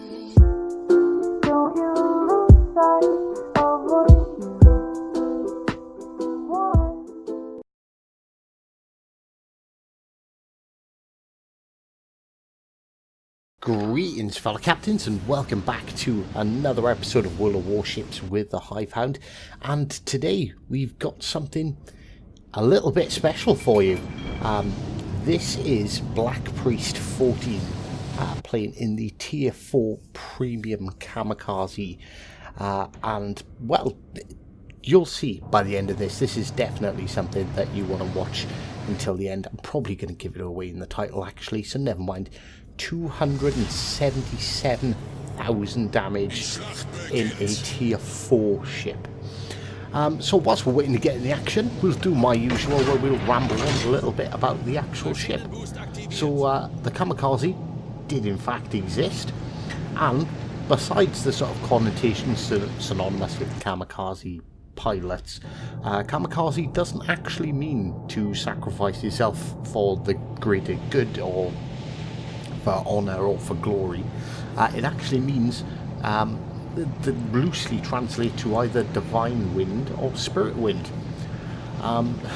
Don't you lose sight of what you want. Greetings fellow captains and welcome back to another episode of World of Warships with the Hivehound, and today we've got something a little bit special for you. This is Black Priest 14 playing in the tier 4 premium Kamikaze, and well, you'll see by the end of this is definitely something that you want to watch until the end. I'm probably going to give it away in the title actually, so never mind. 277,000 damage in a tier 4 ship. So whilst we're waiting to get in the action, we'll do my usual where we'll ramble on a little bit about the actual ship. So the Kamikaze did in fact exist, and besides the sort of connotations synonymous with Kamikaze pilots, Kamikaze doesn't actually mean to sacrifice yourself for the greater good or for honour or for glory. It actually means that loosely translate to either divine wind or spirit wind.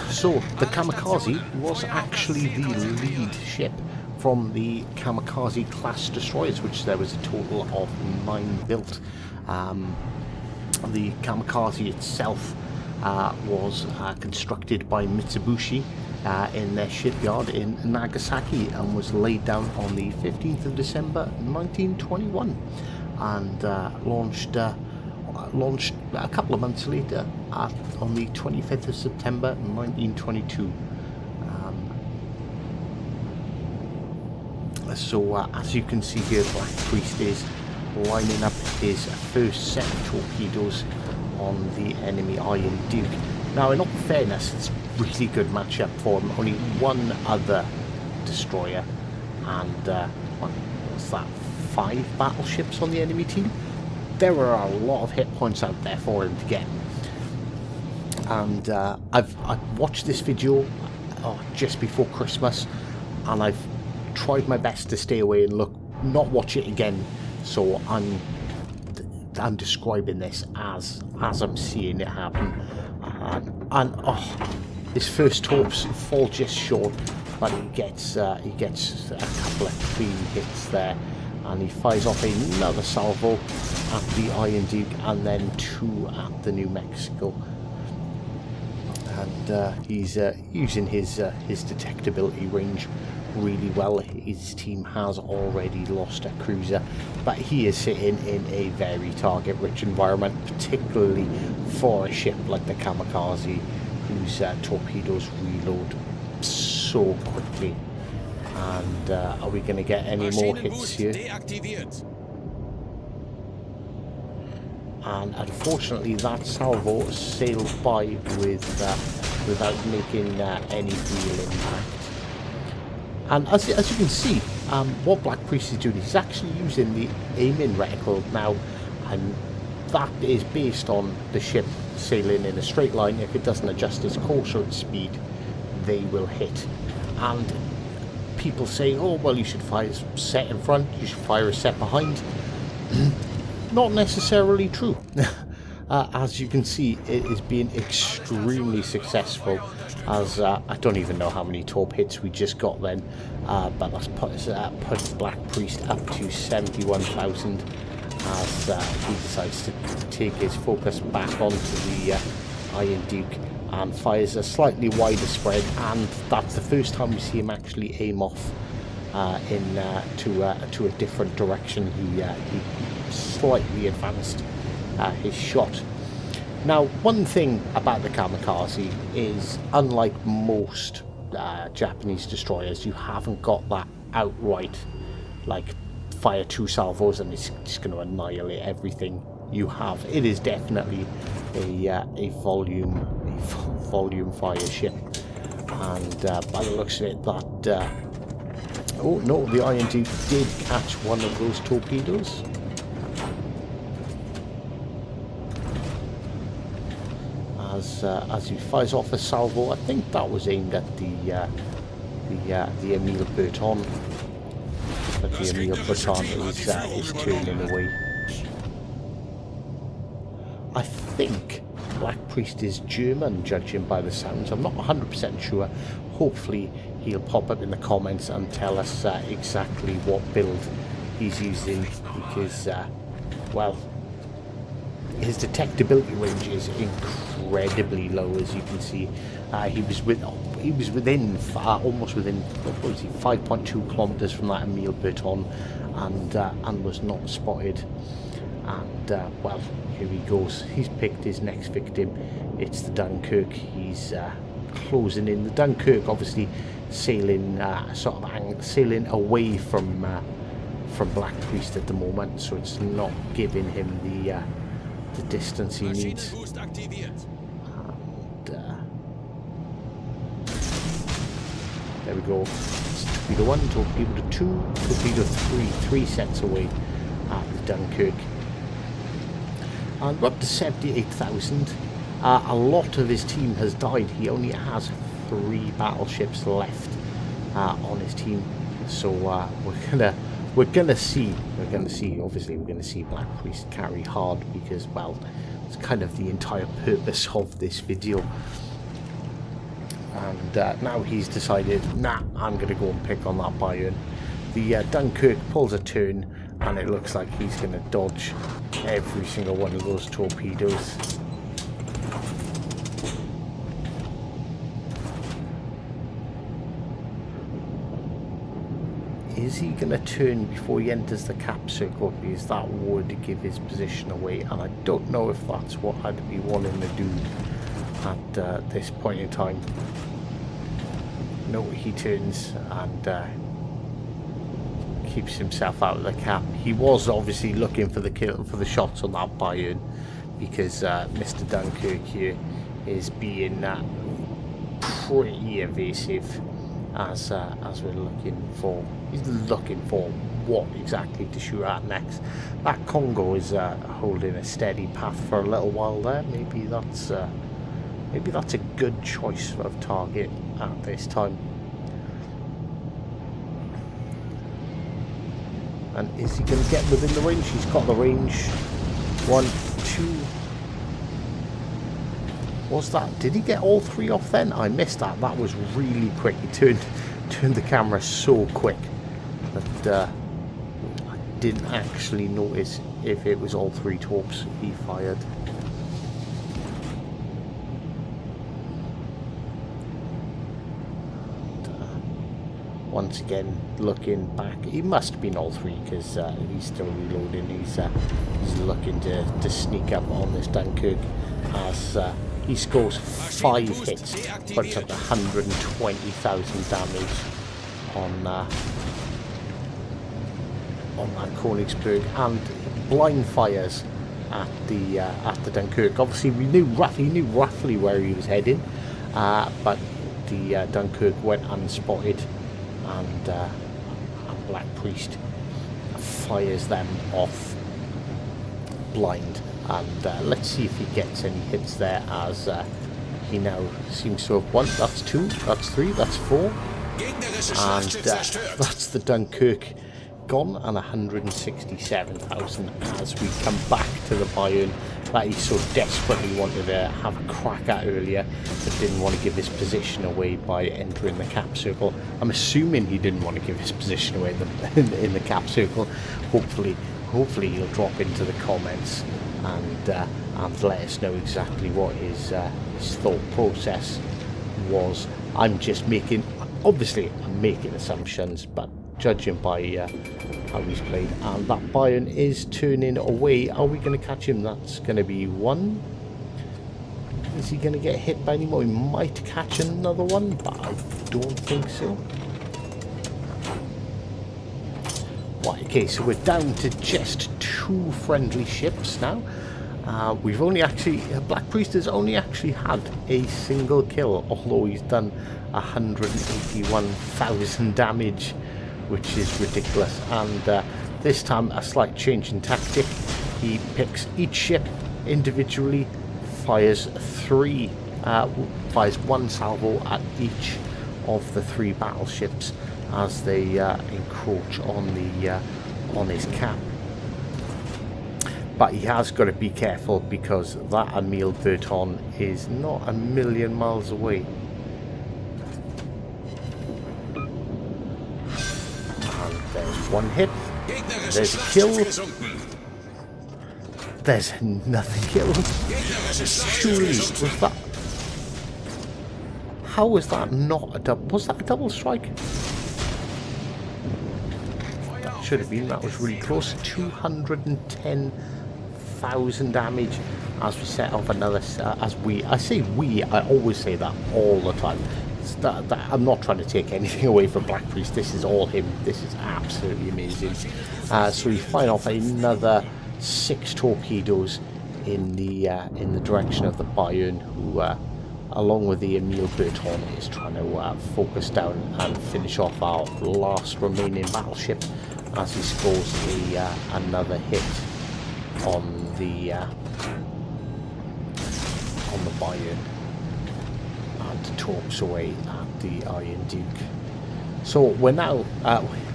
So the Kamikaze was actually the lead ship from the Kamikaze class destroyers, which there was a total of 9 built. The Kamikaze itself was constructed by Mitsubishi in their shipyard in Nagasaki and was laid down on the 15th of December 1921 and launched a couple of months later on the 25th of September 1922. So as you can see here, Black Priest is lining up his first set of torpedoes on the enemy Iron Duke. Now, in all fairness, it's a really good matchup for him. Only one other destroyer and what's that, 5 battleships on the enemy team. There are a lot of hit points out there for him to get. And I've watched this video just before Christmas, and I've tried my best to stay away and not watch it again. So I'm describing this as I'm seeing it happen. And his first torps fall just short, but he gets a couple of clean hits there, and he fires off another salvo at the Iron Duke and then 2 at the New Mexico. And he's using his detectability range really well. His team has already lost a cruiser, but he is sitting in a very target-rich environment, particularly for a ship like the Kamikaze, whose torpedoes reload so quickly. And are we going to get any more hits here? And unfortunately, that salvo sailed by without making any real impact. And as you can see, what Black Priest is doing, he's actually using the aiming reticle now, and that is based on the ship sailing in a straight line. If it doesn't adjust its course or its speed, they will hit. And people say, oh well, you should fire a set in front, you should fire a set behind. Not necessarily true. As you can see, it is being extremely successfs as I don't even know how many torp hits we just got then, but that's put Black Priest up to 71,000 as he decides to take his focus back onto the Iron Duke and fires a slightly wider spread, and that's the first time we see him actually aim off to a different direction. He slightly advanced his shot. Now, one thing about the Kamikaze is, unlike most Japanese destroyers, you haven't got that outright, like, fire 2 salvos and it's just going to annihilate everything you have. It is definitely a volume fire ship, and by the looks of it, that oh no, the Iron Duke did catch one of those torpedoes. As he fires off a salvo. I think that was aimed at the Emile Berton. but the Emil Baton is turning away. I think Black Priest is German, judging by the sounds. I'm not 100% sure. Hopefully he'll pop up in the comments and tell us exactly what build he's using, because, well, his detectability range is incredibly low, as you can see. He was within almost within, what was he, 5.2 kilometers from that Emil Baton, and was not spotted. And well, here he goes. He's picked his next victim. It's the Dunkirk. He's closing in. The Dunkirk, obviously sailing sailing away from Black Priest at the moment, so it's not giving him the distance he needs. And there we go. It's torpedo 1, torpedo 2, torpedo 3 sets away at the Dunkirk. And we're up to 78,000. A lot of his team has died. He only has 3 battleships left on his team. So we're gonna see. Obviously, we're gonna see Black Priest carry hard, because, well, it's kind of the entire purpose of this video. And now he's decided, nah, I'm gonna go and pick on that Bayern. The Dunkirk pulls a turn, and it looks like he's going to dodge every single one of those torpedoes. Is he going to turn before he enters the cap circle? Because that would give his position away, and I don't know if that's what I'd be wanting to do at this point in time. No, he turns and keeps himself out of the cap. He was obviously looking for the kill, for the shots on that Bayern, because Mr. Dunkirk here is being pretty evasive as we're looking for. He's looking for what exactly to shoot at next. That Congo is holding a steady path for a little while there. Maybe that's a good choice of target at this time. And is he going to get within the range? He's got the range. 1, 2. Was that? Did he get all 3 off then? I missed that. That was really quick. He turned the camera so quick that I didn't actually notice if it was all 3 torps he fired. Once again, looking back, he must have been all 3, because he's still reloading. He's looking to sneak up on this Dunkirk as he scores 5 hits, puts up 120,000 damage on that Königsberg, and blind fires at the Dunkirk. Obviously, he knew roughly where he was heading, but the Dunkirk went unspotted. And Black Priest fires them off blind, and let's see if he gets any hits there, as he now seems to have 1, that's 2, that's 3, that's 4, and that's the Dunkirk gone, and 167,000 as we come back to the Bayern that he so desperately wanted to have a crack at earlier, but didn't want to give his position away by entering the cap circle. I'm assuming he didn't want to give his position away in the cap circle. Hopefully he'll drop into the comments and let us know exactly what his thought process was. I'm making assumptions, but judging by how he's played, and that Bayern is turning away. Are we going to catch him? That's going to be 1. Is he going to get hit by any more? He might catch another one, but I don't think so. Right, okay, so we're down to just 2 friendly ships now. We've only actually, Black Priest has only actually had a single kill, although he's done 181,000 damage, which is ridiculous. And this time a slight change in tactic. He picks each ship individually, fires 1 salvo at each of the 3 battleships, as they encroach on the on his cap. But he has got to be careful because that Emil Burton is not a million miles away. And there's one hit. There's a kill. There's another kill. Surely, was that... How was that not a double... Was that a double strike? That should have been. That was really close. 210,000 damage as we set off another... I say we, I always say that all the time. I'm not trying to take anything away from Black Priest. This is all him. This is absolutely amazing. So we fire off another 6 torpedoes in the direction of the Bayern, who, along with the Emil Burton, is trying to focus down and finish off our last remaining battleship as he scores another hit on the Bayern and torps away at the Iron Duke. So we're now,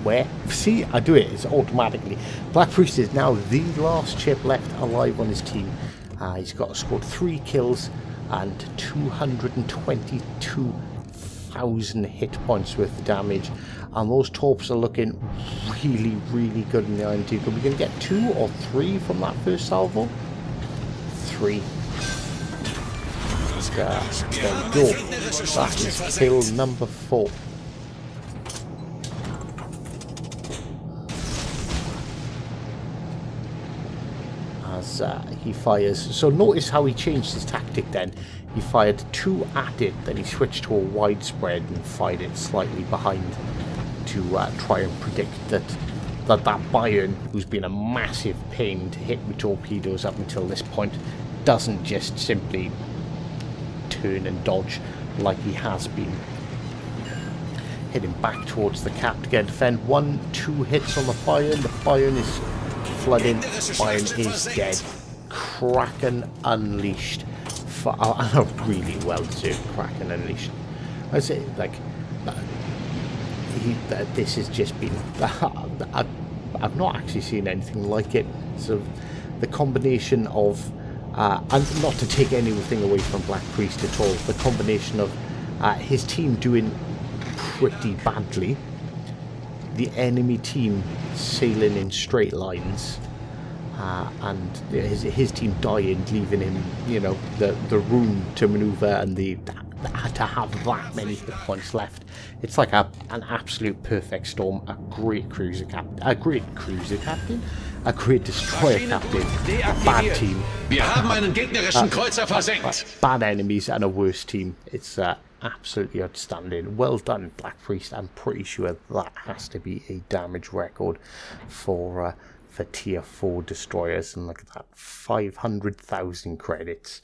where? See, I do it, it's automatically. Black Priest is now the last ship left alive on his team. He's scored 3 kills and 222,000 hit points worth of damage. And those torps are looking really, really good in the Iron Duke. Are we going to get 2 or 3 from that first salvo? 3. There we go. That is kill number 4. As he fires. So notice how he changed his tactic then. He fired 2 at it, then he switched to a widespread and fired it slightly behind to try and predict that Bayern, who's been a massive pain to hit with torpedoes up until this point, doesn't just simply turn and dodge like he has been. Heading back towards the cap to get a defend. 1-2 hits on the Bayern. The Bayern is flooding. Bayern is dead. Kraken unleashed. For a really well deserved Kraken unleashed. I say, like, this has just been. I've not actually seen anything like it. So the combination of. And not to take anything away from Black Priest at all, the combination of his team doing pretty badly, the enemy team sailing in straight lines, and his team dying, leaving him, you know, the room to manoeuvre and to have that many hit points left. It's like an absolute perfect storm. A great cruiser captain, a great destroyer captain, a bad team, bad enemies, and a worse team. It's absolutely outstanding. Well done, Black Priest. I'm pretty sure that has to be a damage record for tier 4 destroyers. And look at that, 500,000 credits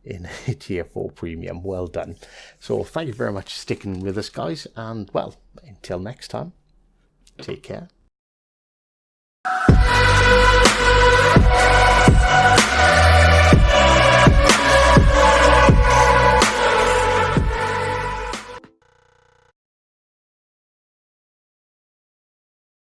in a tier 4 premium. Well done. So thank you very much for sticking with us, guys, and well, until next time, take care.